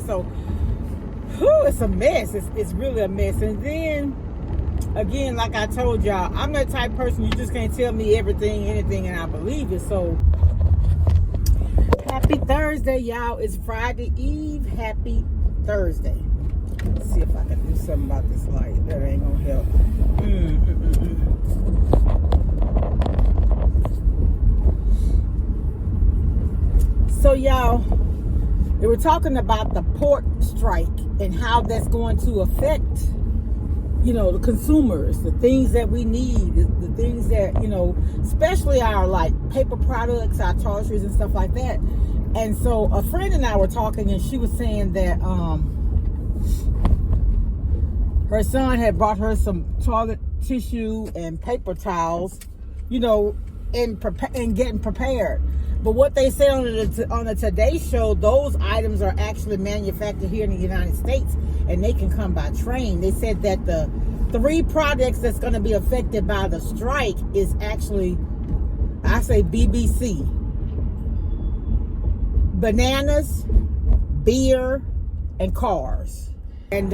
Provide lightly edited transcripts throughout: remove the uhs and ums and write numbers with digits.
So, whew, it's a mess. It's really a mess. And then, again, like I told y'all, I'm that type of person, you just can't tell me everything, anything, and I believe it. So, happy Thursday, y'all. It's Friday Eve. Happy Thursday. Let's see if I can do something about this light. That ain't gonna help. So, y'all, they were talking about the port strike and how that's going to affect, you know, the consumers, the things that we need, the things that, you know, especially our like paper products, our toiletries and stuff like that. And so a friend and I were talking, and she was saying that her son had brought her some toilet tissue and paper towels, you know, and getting prepared. But what they said on the Today Show, those items are actually manufactured here in the United States, and they can come by train. They said that the 3 products that's going to be affected by the strike is actually, I say BBC, bananas, beer, and cars. And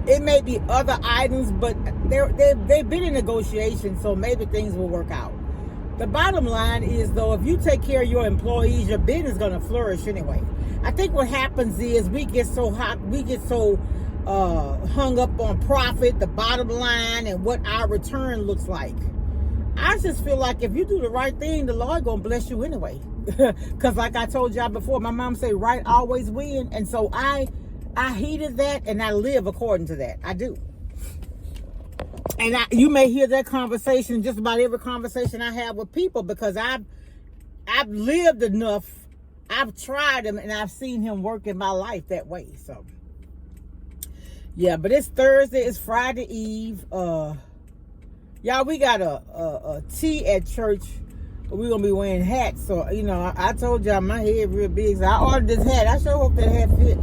it may be other items, but they've been in negotiations, so maybe things will work out. The bottom line is, though, if you take care of your employees, your business is going to flourish anyway. I think what happens is we get so hung up on profit, the bottom line, and what our return looks like. I just feel like if you do the right thing, the Lord going to bless you anyway. Because like I told y'all before, my mom say right always win. And so I heeded that, and I live according to that. I do. And you may hear that conversation, just about every conversation I have with people, because I've lived enough. I've tried him, and I've seen him work in my life that way. So, yeah, but it's Thursday. It's Friday Eve. Y'all, we got a tea at church. We're going to be wearing hats. So, you know, I told y'all my head real big. So I ordered this hat. I sure hope that hat fits.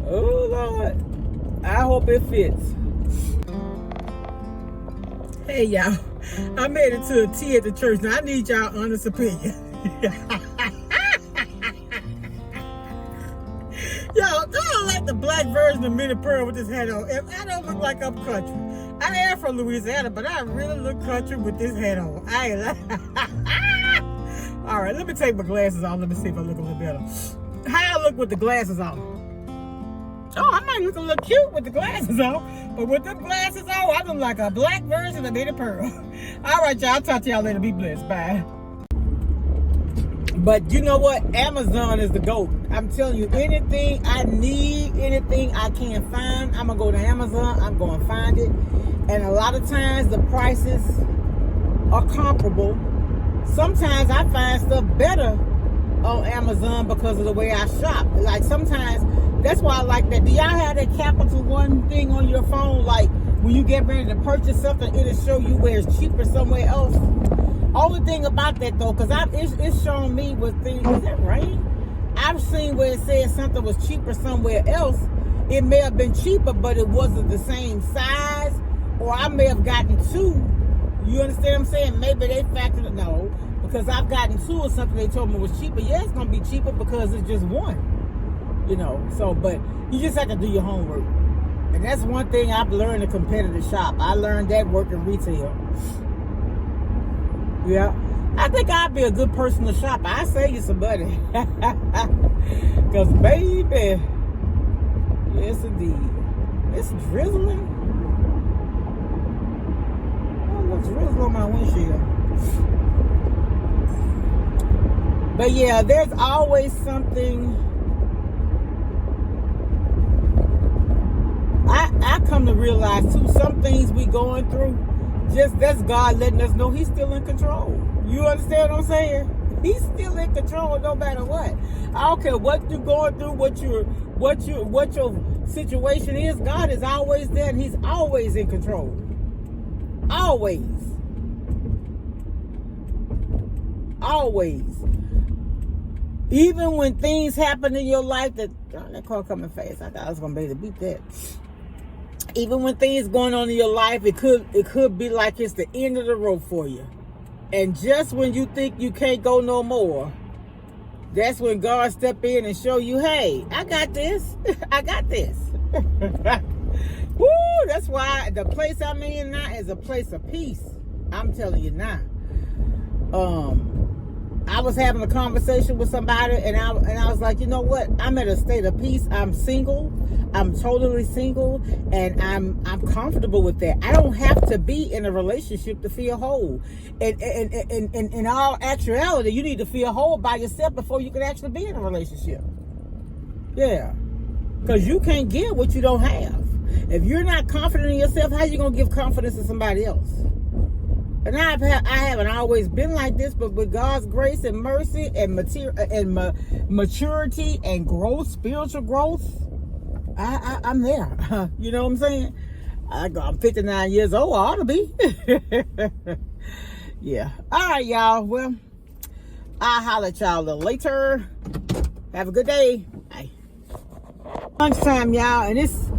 Oh, Lord. I hope it fits. Hey, y'all. I made it to a tea at the church. Now, I need y'all honest opinion. Yo, I don't like the black version of Minnie Pearl with this hat on. I don't look like I'm country. I am from Louisiana, but I really look country with this hat on. I ain't like. All right, let me take my glasses off. Let me see if I look a little better. How I look with the glasses on? Oh, I might look a little cute with the glasses on, but with them glasses on, I look like a black version of Minnie Pearl. All right, y'all. I'll talk to y'all later. Be blessed. Bye. But you know what? Amazon is the GOAT. I'm telling you, anything I need, anything I can find, I'm going to go to Amazon. I'm going to find it. And a lot of times, the prices are comparable. Sometimes I find stuff better on Amazon because of the way I shop. Like sometimes, that's why I like that. Do y'all have that Capital One thing on your phone? Like when you get ready to purchase something, it'll show you where it's cheaper somewhere else. Only thing about that though, because it's showing me with things. Is that right? I've seen where it says something was cheaper somewhere else. It may have been cheaper, but it wasn't the same size, or I may have gotten 2. You understand what I'm saying? Maybe they factored it. No, because I've gotten 2 or something they told me was cheaper. Yeah, it's gonna be cheaper because it's just one. You know, so, but you just have to do your homework. And that's one thing I've learned in competitive shop. I learned that working retail. Yeah. I think I'd be a good person to shop. I save you some money. Because, baby, yes, indeed. It's drizzling. Oh, it's drizzling on my windshield. But, yeah, there's always something. I come to realize too, some things we going through, just that's God letting us know He's still in control. You understand what I'm saying? He's still in control no matter what. I don't care what you're going through, what your situation is. God is always there, and He's always in control. Always. Always. Even when things happen in your life that car coming fast. I thought I was gonna be able to beat that. Even when things going on in your life, it could be like it's the end of the road for you. And just when you think you can't go no more, that's when God step in and show you, hey, I got this. I got this. Woo, that's why the place I'm in now is a place of peace. I'm telling you now. I was having a conversation with somebody, and I was like, you know what? I'm at a state of peace. I'm single. I'm totally single, and I'm comfortable with that. I don't have to be in a relationship to feel whole. And in all actuality, you need to feel whole by yourself before you can actually be in a relationship. Yeah, because you can't give what you don't have. If you're not confident in yourself, how you gonna give confidence to somebody else? And I haven't always been like this, but with God's grace and mercy and maturity and growth, spiritual growth, I'm there. You know what I'm saying? I'm 59 years old. I ought to be. Yeah. All right, y'all. Well, I'll holler at y'all a little later. Have a good day. Bye. Lunchtime, y'all, and it's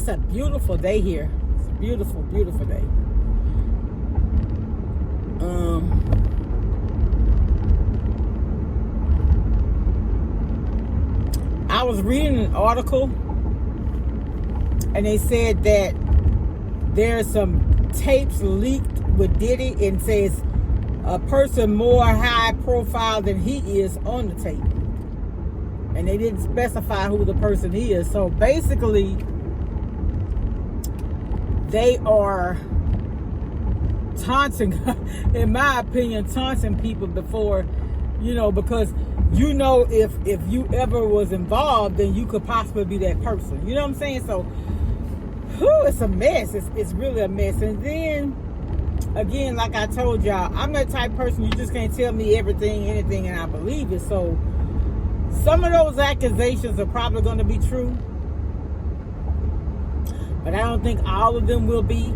a beautiful day here. It's a beautiful, beautiful day. I was reading an article, and they said that there's some tapes leaked with Diddy, and says a person more high profile than he is on the tape, and they didn't specify who the person is. So basically, they are taunting, in my opinion, taunting people before, because if you ever was involved, then you could possibly be that person. You know what I'm saying? So, it's a mess. It's really a mess. And then, again, like I told y'all, I'm that type of person, you just can't tell me anything, and I believe it. So, some of those accusations are probably going to be true, but I don't think all of them will be.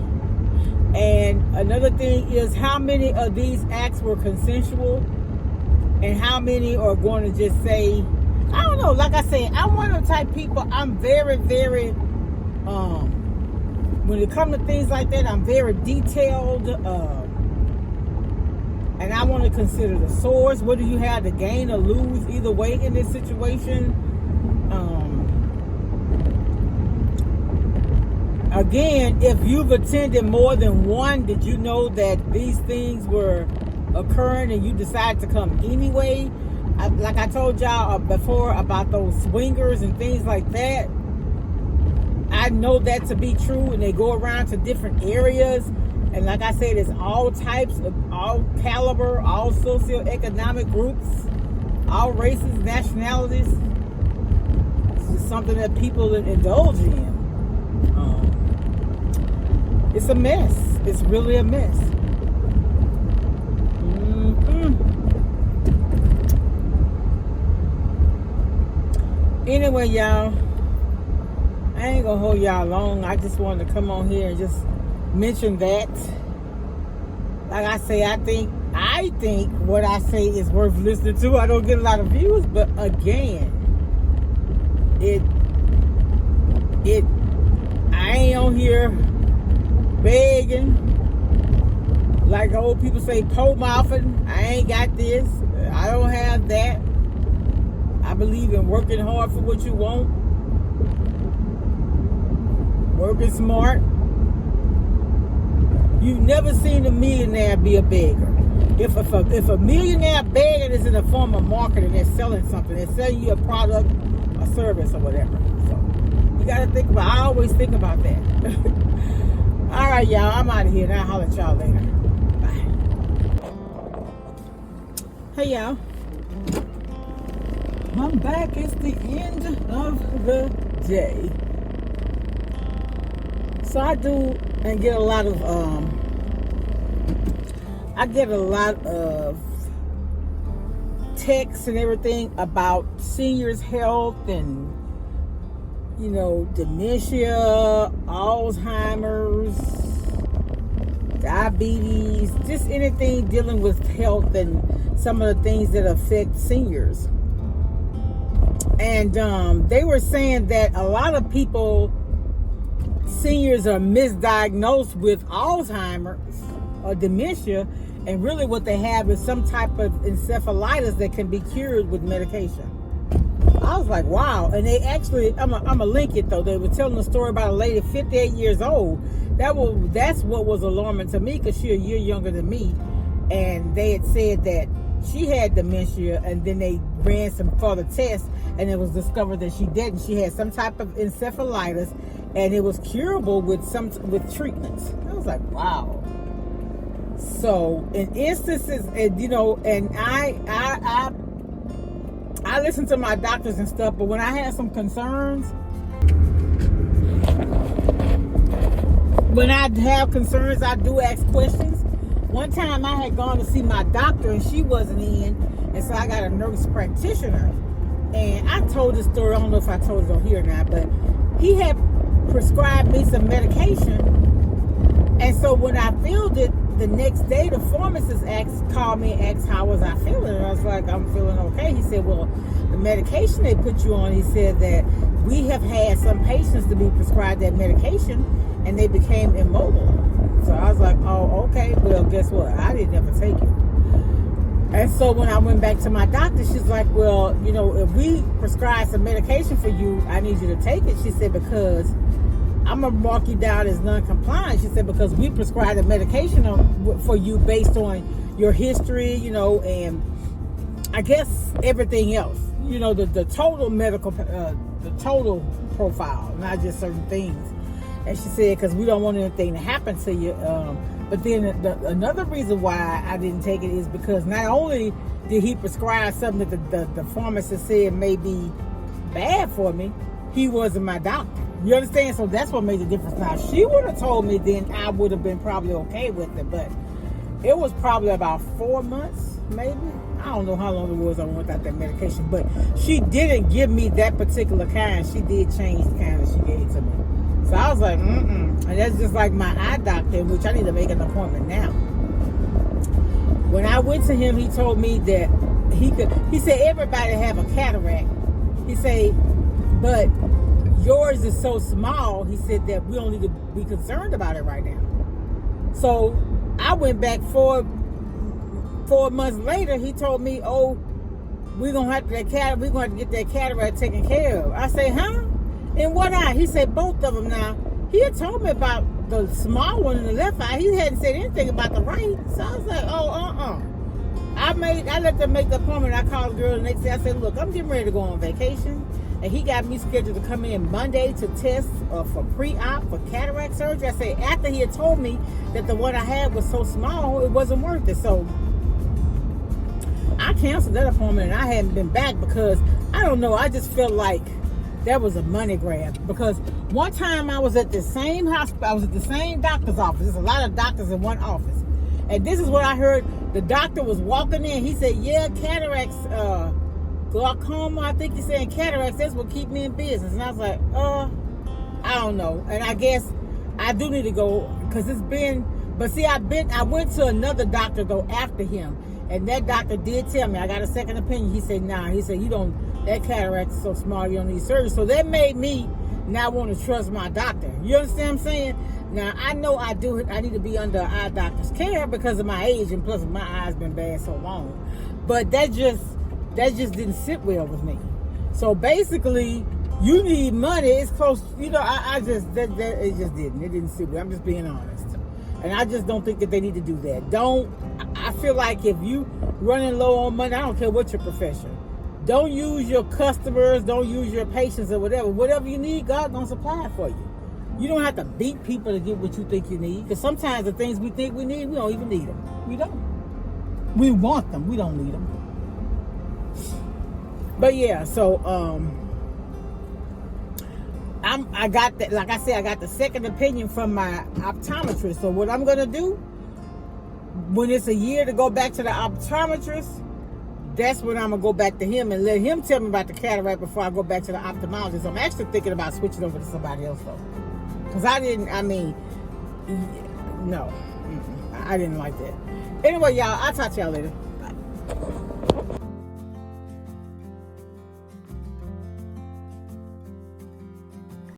And another thing is, how many of these acts were consensual, and how many are going to just say, I don't know. Like I said, I'm one of the type of people, I'm very, very, when it comes to things like that, I'm very detailed, and I want to consider the source. What do you have to gain or lose either way in this situation? Again, if you've attended more than one, did you know that these things were occurring and you decided to come anyway? Like I told y'all before about those swingers and things like that, I know that to be true, and they go around to different areas. And like I said, it's all types of, all caliber, all socioeconomic groups, all races, nationalities. It's just something that people indulge in. It's a mess. It's really a mess. Anyway, y'all, I ain't gonna hold y'all long. I just wanted to come on here and just mention that. Like I say, I think what I say is worth listening to. I don't get a lot of views, but again, I ain't on here begging, like old people say, po mouthing. I ain't got this. I don't have that. I believe in working hard for what you want, working smart. You've never seen a millionaire be a beggar. If a millionaire begging is in the form of marketing, they're selling something. They're selling you a product, a service, or whatever. So you got to think about. I always think about that. All right, y'all. I'm out of here. Now I'll holler at y'all later. Bye. Hey, y'all. I'm back. It's the end of the day. So I do and get a lot of texts and everything about seniors' health and dementia, Alzheimer's, diabetes, just anything dealing with health and some of the things that affect seniors. And they were saying that a lot of seniors are misdiagnosed with Alzheimer's or dementia, And really what they have is some type of encephalitis that can be cured with medication. I was like, wow. And they actually, I'm a link it though. They were telling a story about a lady 58 years old. That's what was alarming to me, because she's a year younger than me. And they had said that she had dementia, and then they ran some further tests, and it was discovered that she didn't. She had some type of encephalitis, and it was curable with treatments. I was like, wow. So in instances, and you know, and I listen to my doctors and stuff, but when I had some concerns, I do ask questions. One time I had gone to see my doctor and she wasn't in, and so I got a nurse practitioner. And I told this story, I don't know if I told it on here or not, but he had prescribed me some medication. And so when I filled it, the next day the pharmacist called me and asked how was I feeling. And I was like, I'm feeling okay. He said, well, the medication they put you on, he said that we have had some patients to be prescribed that medication and they became immobile. So I was like, oh, okay. Well, guess what? I didn't ever take it. And so when I went back to my doctor, she's like, well, you know, if we prescribe some medication for you, I need you to take it. She said, because I'm going to mark you down as non-compliant. She said, because we prescribe the medication for you based on your history, you know, and I guess everything else, you know, the total medical, the total profile, not just certain things. And she said, because we don't want anything to happen to you. But then another reason why I didn't take it is because not only did he prescribe something that the pharmacist said may be bad for me, he wasn't my doctor. You understand? So that's what made the difference. Now, if she would have told me, then I would have been probably okay with it. But it was probably about 4 months, maybe. I don't know how long it was I went without that medication. But she didn't give me that particular kind. She did change the kind that she gave to me. So I was like, And that's just like my eye doctor, which I need to make an appointment now. When I went to him, he told me that he said everybody have a cataract. He said, but yours is so small, he said, that we don't need to be concerned about it right now. So I went back 4 months later. He told me, oh, we're gonna have to get that cataract taken care of. I say, huh? In what eye? He said both of them. Now, he had told me about the small one in the left eye. He hadn't said anything about the right. So I was like, oh, I let them make the appointment. I called the girl the next day. I said, look, I'm getting ready to go on vacation. And he got me scheduled to come in Monday to test for pre-op for cataract surgery. I said, after he had told me that the one I had was so small, it wasn't worth it. So I canceled that appointment and I hadn't been back because, I don't know, I just felt like that was a money grab. Because one time I was at the same hospital, I was at the same doctor's office. There's a lot of doctors in one office. And this is what I heard. The doctor was walking in. He said, yeah, cataracts, glaucoma, I think he's saying cataracts, that's what keep me in business. And I was like, I don't know. And I guess I do need to go, because it's been, but see, I went to another doctor though after him. And that doctor did tell me, I got a second opinion. He said, nah, he said, that cataract is so small, you don't need surgery. So that made me not want to trust my doctor. You understand what I'm saying? Now, I know I need to be under an eye doctor's care because of my age, and plus my eye's been bad so long. But that just didn't sit well with me. So basically, you need money. It's close. You know, it just didn't. It didn't sit well. I'm just being honest. And I just don't think that they need to do that. I feel like if you running low on money, I don't care what your profession. Don't use your customers. Don't use your patients or whatever. Whatever you need, God's going to supply it for you. You don't have to beat people to get what you think you need. Because sometimes the things we think we need, we don't even need them. We don't. We want them. We don't need them. But yeah, so I got that. Like I said, I got the second opinion from my optometrist. So what I'm gonna do when it's a year to go back to the optometrist, that's when I'm gonna go back to him and let him tell me about the cataract before I go back to the ophthalmologist. I'm actually thinking about switching over to somebody else though, because I didn't like that. Anyway, y'all, I'll talk to y'all later. Bye.